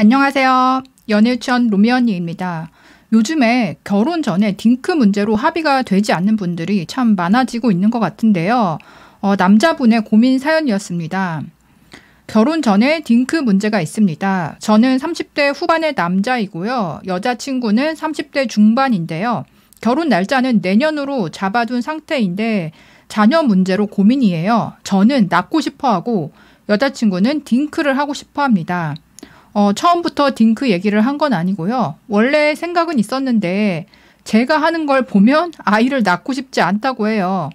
안녕하세요. 연일천 로미 언니입니다. 요즘에 결혼 전에 딩크 문제로 합의가 되지 않는 분들이 참 많아지고 있는 것 같은데요. 남자분의 고민 사연이었습니다. 결혼 전에 딩크 문제가 있습니다. 저는 30대 후반의 남자이고요. 여자친구는 30대 중반인데요. 결혼 날짜는 내년으로 잡아둔 상태인데 자녀 문제로 고민이에요. 저는 낳고 싶어 하고 여자친구는 딩크를 하고 싶어 합니다. 처음부터 딩크 얘기를 한 건 아니고요. 원래 생각은 있었는데 제가 하는 걸 보면 아이를 낳고 싶지 않다고 해요.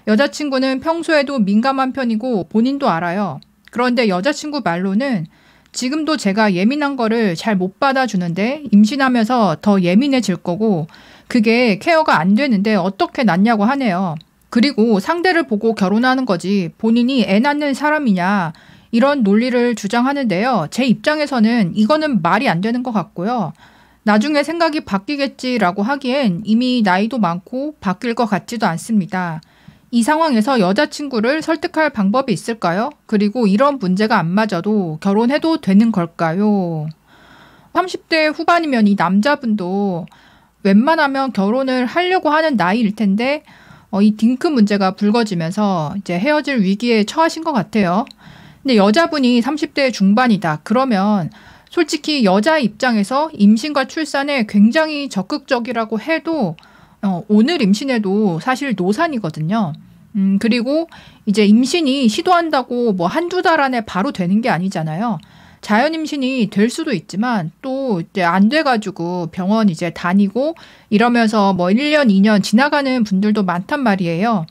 여자친구는 평소에도 민감한 편이고 본인도 알아요. 그런데 여자친구 말로는 지금도 제가 예민한 거를 잘 못 받아주는데 임신하면서 더 예민해질 거고 그게 케어가 안 되는데 어떻게 낳냐고 하네요. 그리고 상대를 보고 결혼하는 거지 본인이 애 낳는 사람이냐 이런 논리를 주장하는데요. 제 입장에서는 이거는 말이 안 되는 것 같고요. 나중에 생각이 바뀌겠지라고 하기엔 이미 나이도 많고 바뀔 것 같지도 않습니다. 이 상황에서 여자친구를 설득할 방법이 있을까요? 그리고 이런 문제가 안 맞아도 결혼해도 되는 걸까요? 30대 후반이면 이 남자분도 웬만하면 결혼을 하려고 하는 나이일 텐데 이 딩크 문제가 불거지면서 이제 헤어질 위기에 처하신 것 같아요. 근데 여자분이 30대 중반이다. 그러면 솔직히 여자 입장에서 임신과 출산에 굉장히 적극적이라고 해도 오늘 임신해도 사실 노산이거든요. 그리고 이제 임신이 시도한다고 뭐 한두 달 안에 바로 되는 게 아니잖아요. 자연 임신이 될 수도 있지만 또 이제 안 돼가지고 병원 이제 다니고 이러면서 뭐 1년, 2년 지나가는 분들도 많단 말이에요.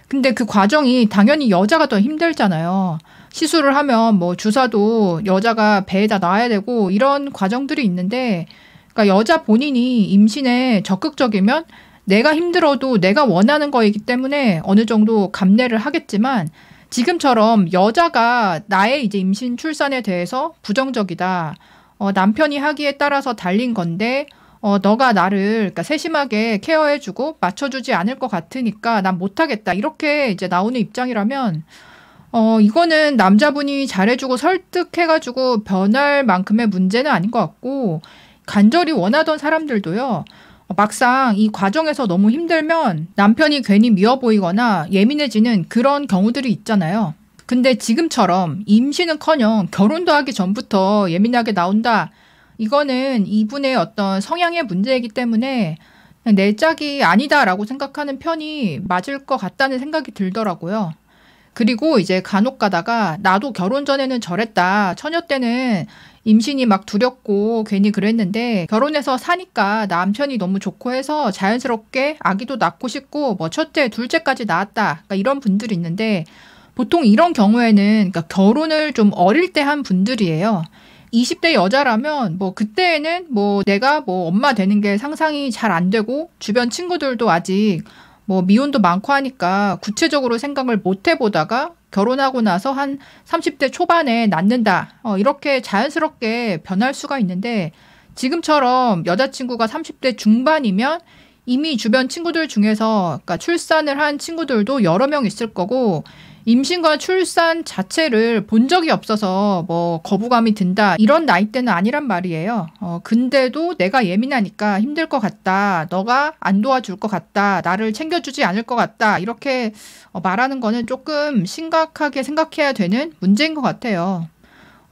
근데 그 과정이 당연히 여자가 더 힘들잖아요. 시술을 하면 뭐 주사도 여자가 배에다 놔야 되고 이런 과정들이 있는데 그러니까 여자 본인이 임신에 적극적이면 내가 힘들어도 내가 원하는 거이기 때문에 어느 정도 감내를 하겠지만 지금처럼 여자가 나의 이제 임신 출산에 대해서 부정적이다. 남편이 하기에 따라서 달린 건데 너가 나를 그러니까 세심하게 케어해주고 맞춰주지 않을 것 같으니까 난 못하겠다. 이렇게 이제 나오는 입장이라면 이거는 남자분이 잘해주고 설득해가지고 변할 만큼의 문제는 아닌 것 같고 간절히 원하던 사람들도요. 막상 이 과정에서 너무 힘들면 남편이 괜히 미워 보이거나 예민해지는 그런 경우들이 있잖아요. 근데 지금처럼 임신은커녕 결혼도 하기 전부터 예민하게 나온다. 이거는 이분의 어떤 성향의 문제이기 때문에 내 짝이 아니다라고 생각하는 편이 맞을 것 같다는 생각이 들더라고요. 그리고 이제 간혹 가다가 나도 결혼 전에는 저랬다. 처녀 때는 임신이 막 두렵고 괜히 그랬는데 결혼해서 사니까 남편이 너무 좋고 해서 자연스럽게 아기도 낳고 싶고 뭐 첫째, 둘째까지 낳았다. 그러니까 이런 분들이 있는데 보통 이런 경우에는 그러니까 결혼을 좀 어릴 때 한 분들이에요. 20대 여자라면 뭐 그때에는 뭐 내가 뭐 엄마 되는 게 상상이 잘 안 되고 주변 친구들도 아직 뭐 미혼도 많고 하니까 구체적으로 생각을 못 해보다가 결혼하고 나서 한 30대 초반에 낳는다. 이렇게 자연스럽게 변할 수가 있는데 지금처럼 여자친구가 30대 중반이면 이미 주변 친구들 중에서 그러니까 출산을 한 친구들도 여러 명 있을 거고 임신과 출산 자체를 본 적이 없어서 뭐 거부감이 든다. 이런 나이대는 아니란 말이에요. 근데도 내가 예민하니까 힘들 것 같다. 너가 안 도와줄 것 같다. 나를 챙겨주지 않을 것 같다. 이렇게 말하는 거는 조금 심각하게 생각해야 되는 문제인 것 같아요.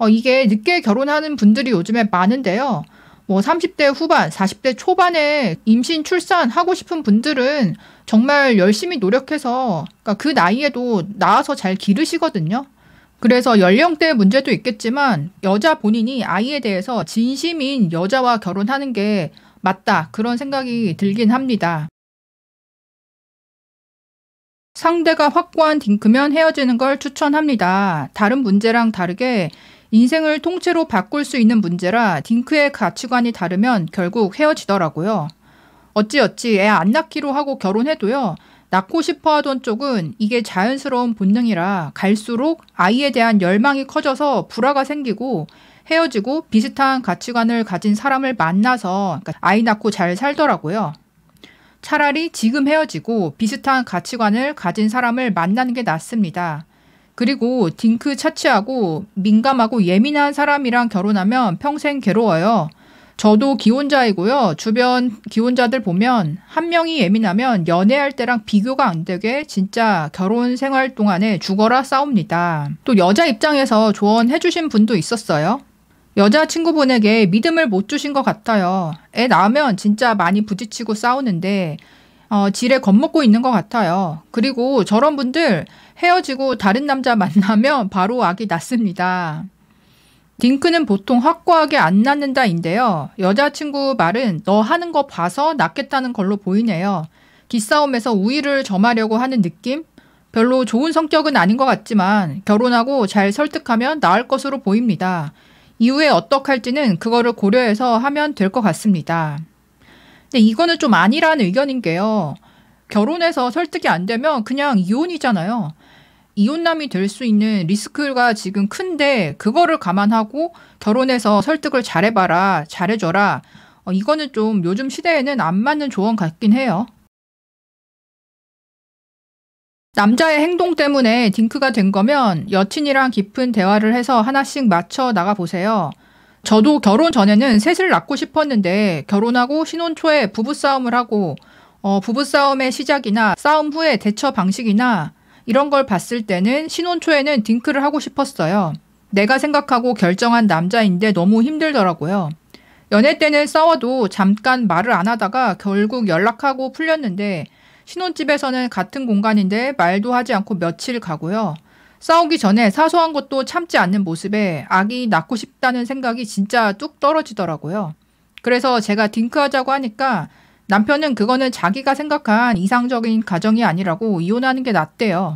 이게 늦게 결혼하는 분들이 요즘에 많은데요. 뭐 30대 후반, 40대 초반에 임신, 출산하고 싶은 분들은 정말 열심히 노력해서 그러니까 그 나이에도 낳아서 잘 기르시거든요. 그래서 연령대 문제도 있겠지만 여자 본인이 아이에 대해서 진심인 여자와 결혼하는 게 맞다. 그런 생각이 들긴 합니다. 상대가 확고한 딩크면 헤어지는 걸 추천합니다. 다른 문제랑 다르게 인생을 통째로 바꿀 수 있는 문제라 딩크의 가치관이 다르면 결국 헤어지더라고요. 어찌어찌 애 안 낳기로 하고 결혼해도요. 낳고 싶어 하던 쪽은 이게 자연스러운 본능이라 갈수록 아이에 대한 열망이 커져서 불화가 생기고 헤어지고 비슷한 가치관을 가진 사람을 만나서 그러니까 아이 낳고 잘 살더라고요. 차라리 지금 헤어지고 비슷한 가치관을 가진 사람을 만나는 게 낫습니다. 그리고 딩크 차치하고 민감하고 예민한 사람이랑 결혼하면 평생 괴로워요. 저도 기혼자이고요. 주변 기혼자들 보면 한 명이 예민하면 연애할 때랑 비교가 안 되게 진짜 결혼 생활 동안에 죽어라 싸웁니다. 또 여자 입장에서 조언해 주신 분도 있었어요. 여자친구분에게 믿음을 못 주신 것 같아요. 애 낳으면 진짜 많이 부딪히고 싸우는데 지레 겁먹고 있는 것 같아요. 그리고 저런 분들 헤어지고 다른 남자 만나면 바로 아기 낳습니다. 딩크는 보통 확고하게 안 낳는다인데요. 여자친구 말은 너 하는 거 봐서 낳겠다는 걸로 보이네요. 기싸움에서 우위를 점하려고 하는 느낌? 별로 좋은 성격은 아닌 것 같지만 결혼하고 잘 설득하면 나을 것으로 보입니다. 이후에 어떻게 할지는 그거를 고려해서 하면 될 것 같습니다. 근데 이거는 좀 아니라는 의견인 게요. 결혼해서 설득이 안 되면 그냥 이혼이잖아요. 이혼남이 될 수 있는 리스크가 지금 큰데 그거를 감안하고 결혼해서 설득을 잘해봐라, 잘해줘라. 이거는 좀 요즘 시대에는 안 맞는 조언 같긴 해요. 남자의 행동 때문에 딩크가 된 거면 여친이랑 깊은 대화를 해서 하나씩 맞춰 나가 보세요. 저도 결혼 전에는 셋을 낳고 싶었는데 결혼하고 신혼 초에 부부싸움을 하고 부부싸움의 시작이나 싸움 후의 대처 방식이나 이런 걸 봤을 때는 신혼 초에는 딩크를 하고 싶었어요. 내가 생각하고 결정한 남자인데 너무 힘들더라고요. 연애 때는 싸워도 잠깐 말을 안 하다가 결국 연락하고 풀렸는데 신혼집에서는 같은 공간인데 말도 하지 않고 며칠 가고요. 싸우기 전에 사소한 것도 참지 않는 모습에 아기 낳고 싶다는 생각이 진짜 뚝 떨어지더라고요. 그래서 제가 딩크하자고 하니까 남편은 그거는 자기가 생각한 이상적인 가정이 아니라고 이혼하는 게 낫대요.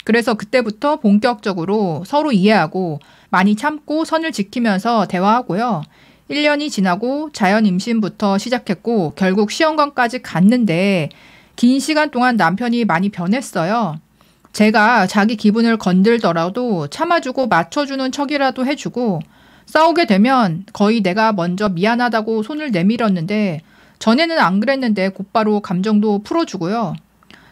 그래서 그때부터 본격적으로 서로 이해하고 많이 참고 선을 지키면서 대화하고요. 1년이 지나고 자연 임신부터 시작했고 결국 시험관까지 갔는데 긴 시간 동안 남편이 많이 변했어요. 제가 자기 기분을 건들더라도 참아주고 맞춰주는 척이라도 해주고 싸우게 되면 거의 내가 먼저 미안하다고 손을 내밀었는데 전에는 안 그랬는데 곧바로 감정도 풀어주고요.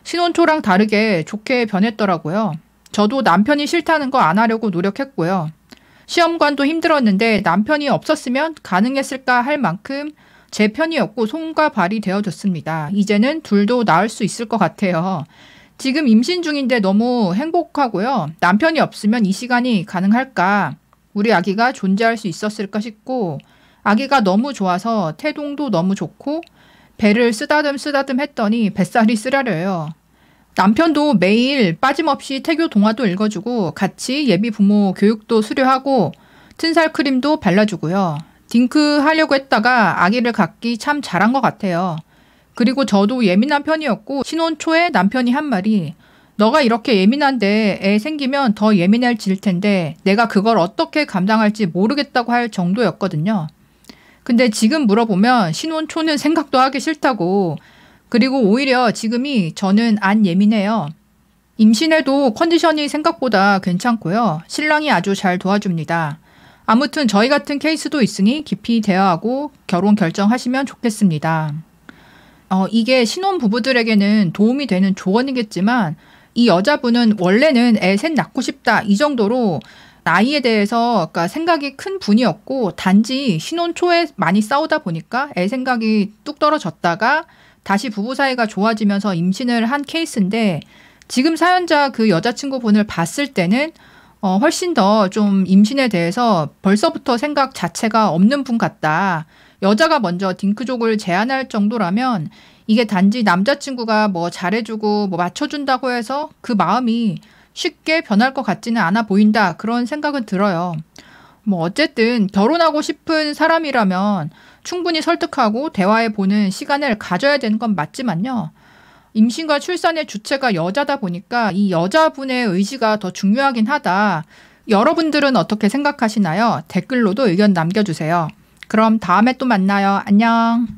신혼초랑 다르게 좋게 변했더라고요. 저도 남편이 싫다는 거 안 하려고 노력했고요. 시험관도 힘들었는데 남편이 없었으면 가능했을까 할 만큼 제 편이었고 손과 발이 되어줬습니다. 이제는 둘도 낳을 수 있을 것 같아요. 지금 임신 중인데 너무 행복하고요. 남편이 없으면 이 시간이 가능할까? 우리 아기가 존재할 수 있었을까 싶고 아기가 너무 좋아서 태동도 너무 좋고 배를 쓰다듬 했더니 뱃살이 쓰라려요. 남편도 매일 빠짐없이 태교 동화도 읽어주고 같이 예비 부모 교육도 수료하고 튼살 크림도 발라주고요. 딩크 하려고 했다가 아기를 갖기 참 잘한 것 같아요. 그리고 저도 예민한 편이었고 신혼 초에 남편이 한 말이 너가 이렇게 예민한데 애 생기면 더 예민해질 텐데 내가 그걸 어떻게 감당할지 모르겠다고 할 정도였거든요. 근데 지금 물어보면 신혼 초는 생각도 하기 싫다고 그리고 오히려 지금이 저는 안 예민해요. 임신해도 컨디션이 생각보다 괜찮고요. 신랑이 아주 잘 도와줍니다. 아무튼 저희 같은 케이스도 있으니 깊이 대화하고 결혼 결정하시면 좋겠습니다. 이게 신혼부부들에게는 도움이 되는 조언이겠지만 이 여자분은 원래는 애 셋 낳고 싶다 이 정도로 나이에 대해서 그러니까 생각이 큰 분이었고 단지 신혼 초에 많이 싸우다 보니까 애 생각이 뚝 떨어졌다가 다시 부부 사이가 좋아지면서 임신을 한 케이스인데 지금 사연자 그 여자친구분을 봤을 때는 훨씬 더 좀 임신에 대해서 벌써부터 생각 자체가 없는 분 같다. 여자가 먼저 딩크족을 제안할 정도라면 이게 단지 남자친구가 뭐 잘해주고 뭐 맞춰준다고 해서 그 마음이 쉽게 변할 것 같지는 않아 보인다. 그런 생각은 들어요. 뭐 어쨌든 결혼하고 싶은 사람이라면 충분히 설득하고 대화해보는 시간을 가져야 되는 건 맞지만요. 임신과 출산의 주체가 여자다 보니까 이 여자분의 의지가 더 중요하긴 하다. 여러분들은 어떻게 생각하시나요? 댓글로도 의견 남겨주세요. 그럼 다음에 또 만나요. 안녕.